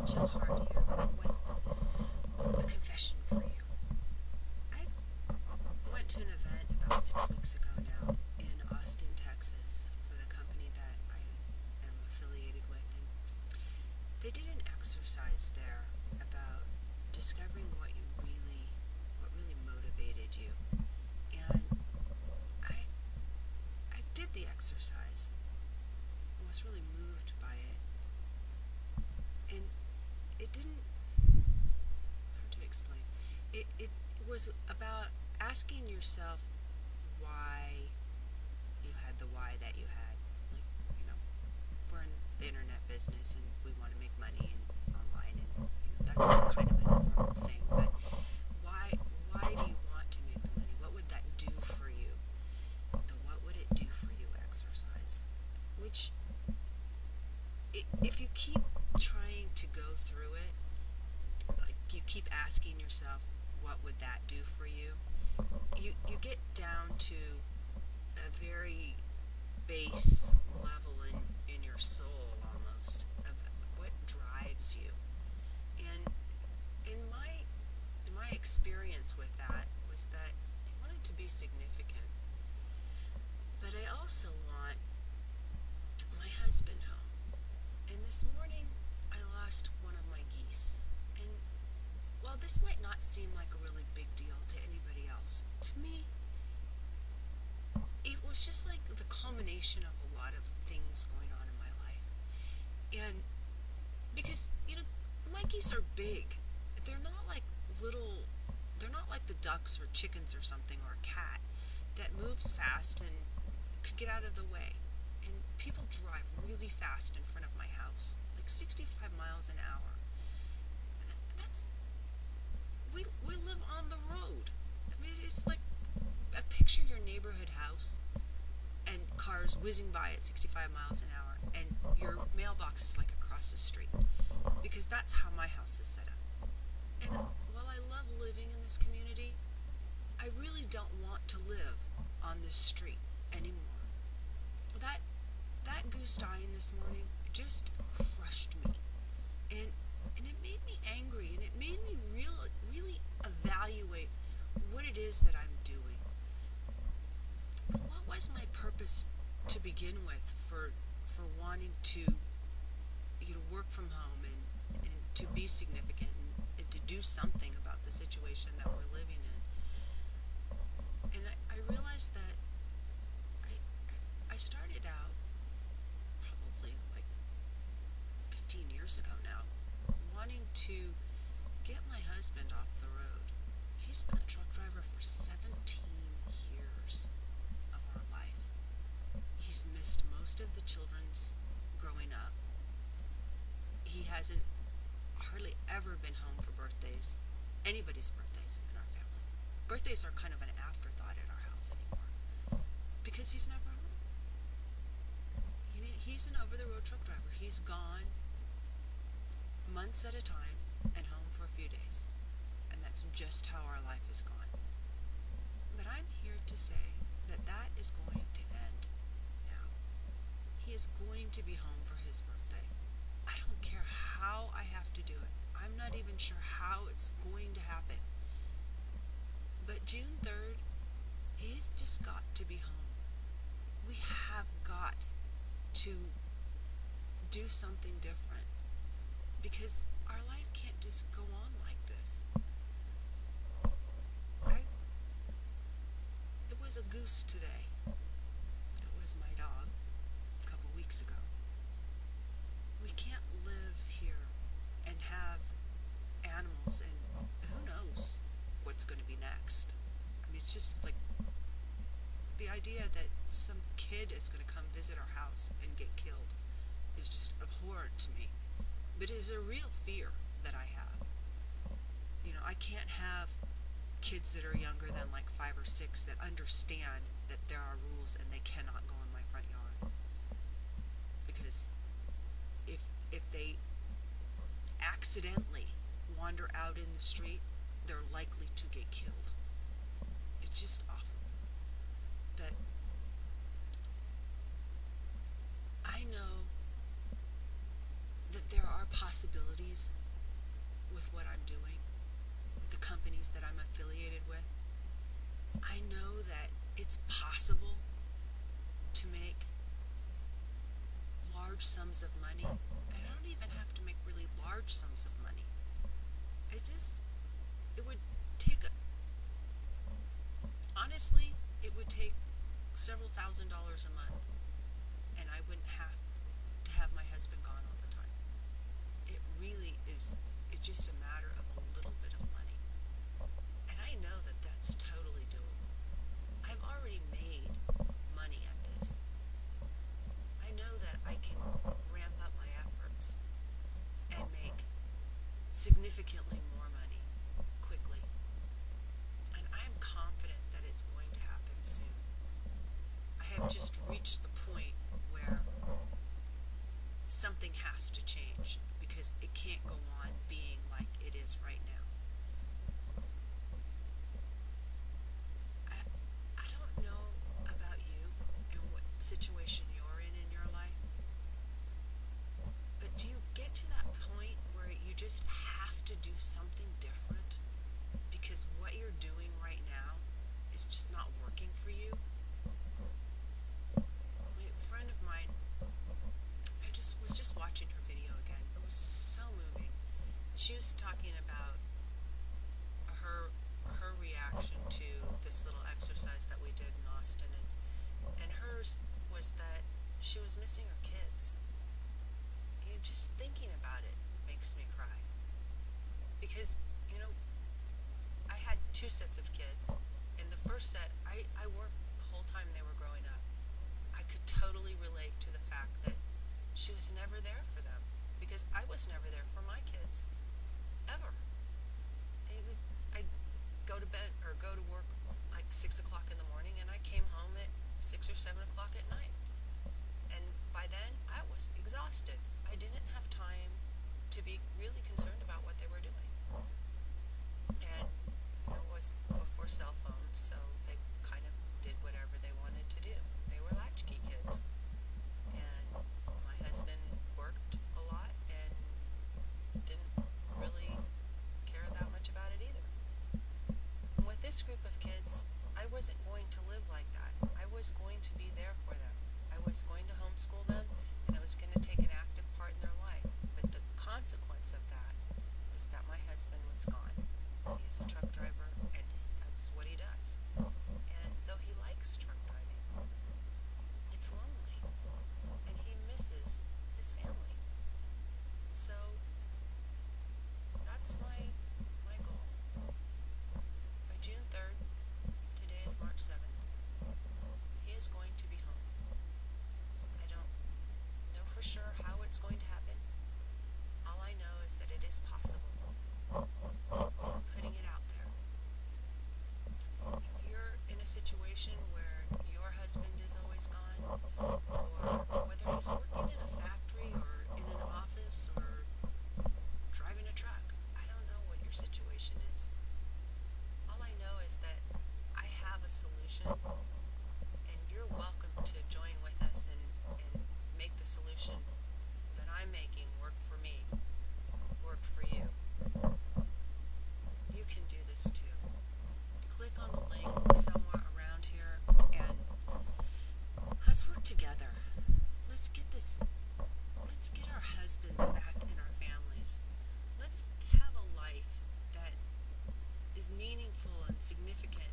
chill heart here with a confession for you. I went to an event about 6 weeks ago now in Austin, Texas, for the company that I am affiliated with, and they did an exercise there about discovering what really motivated you. And I, I did the exercise and was really moved by it. And it didn't, it's hard to explain. It was about asking yourself why you had the why that you had. Like, you know, we're in the internet business and we want to make money and online, and that's kind of a normal thing. But why do you want to make the money? What would that do for you? The what would it do for you exercise, which if you keep trying to go through it, like you keep asking yourself, what would that do for you? You get down to a very base level in your soul almost of what drives you. And in my experience with that was that I wanted to be significant, but I also want my husband home. And this morning, I lost one of my geese. And while this might not seem like a really big deal to anybody else, to me, it was just like the culmination of a lot of things going on in my life. And because, my geese are big. They're not like they're not like the ducks or chickens or something or a cat that moves fast and could get out of the way. And people drive really fast in front of my house, like 65 miles an hour. That's we live on the road. I mean, it's like picture your neighborhood house and cars whizzing by at 65 miles an hour, and your mailbox is like across the street, because that's how my house is set up. And while I love living in this community, I really don't want to live on this street anymore. That goose dying this morning just crushed me, and it made me angry, and it made me really evaluate what it is that I'm doing. What was my purpose to begin with for wanting to work from home and to be significant and to do something about the situation that we're living in? And I realized that I started out probably like 15 years ago now wanting to get my husband off the road. He's been a truck driver for 17 years of our life. He's missed most of the children's growing up. He hasn't hardly ever been home for birthdays, anybody's birthdays in our family. Birthdays are kind of an afterthought at our house anymore because he's never home. He's an over-the-road truck driver. He's gone months at a time and home for a few days. And that's just how our life is gone. But I'm here to say that is going to end now. He is going to be home for his birthday. I don't care how I have to do it. I'm not even sure how it's going to happen. But June 3rd, he's just got to be home. We have got to do something different, because our life can't just go on like this. It was a goose today. It was my dog a couple weeks ago. We can't live here and have animals, and who knows what's going to be next. I mean, it's just like the idea that some kid is going to come visit our house and get killed is just abhorrent to me. But it is a real fear that I have. I can't have kids that are younger than like 5 or 6 that understand that there are rules and they cannot go in my front yard. Because if they accidentally wander out in the street, they're likely to get killed. It's just awful. But I know that there are are possibilities with what I'm doing, with the companies that I'm affiliated with. I know that it's possible to make large sums of money. And I don't even have to make really large sums of money. It would take, honestly, it would take several $1,000s a month, and I wouldn't have to have my husband gone all the time. It really is, it's just a matter of a little bit of money. And I know that that's totally doable. I've already made money at this. I know that I can ramp up my efforts and make significantly more money quickly. And I am confident that it's going to happen soon. I have just reached the point where something has to change because it can't go on being like it is right now. I don't know about you and what situation you're in your life, but do you get to that point where you just have to do something different because what you're doing right now is just not working for you? A friend of mine, I just was just watching her video again. It was so moving. She was talking about her reaction to this little exercise that we did in Austin, and hers was that she was missing her kids. Just thinking about it makes me cry. Because, I had 2 sets of kids. In the first set, I worked the whole time they were growing up. I could totally relate to the fact that she was never there for them. Because I was never there for my kids. Ever. I'd go to bed or go to work like 6 o'clock in the morning, and I came home at 6 or 7 o'clock at night. And by then, I was exhausted. I didn't have time to be really concerned about what they were doing. And it was before cell phones, so they kind of did whatever they wanted to do. They were latchkey kids. And my husband worked a lot and didn't really care that much about it either. And with this group of kids, I wasn't going to live like that. I was going to be there for them. I was going to homeschool them, and I was going to take an active part in their life. But the consequence of that was that my husband was gone. He is a truck driver, and that's what he does. And though he likes truck driving, it's lonely, and he misses his family. So that's my goal. By June 3rd, today is March 7th, he is going to be home. I don't know for sure how it's going to happen. All I know is that it is possible. I'm putting it out there. If you're in a situation where your husband is always gone, or whether he's working in a factory or in an office or driving a truck, I don't know what your situation is. All I know is that I have a solution, and you're welcome to join with us and make the solution that I'm making work for me, work for you. You can do this too. Click on the link somewhere around here and let's work together. Let's get our husbands back in our families. Let's have a life that is meaningful and significant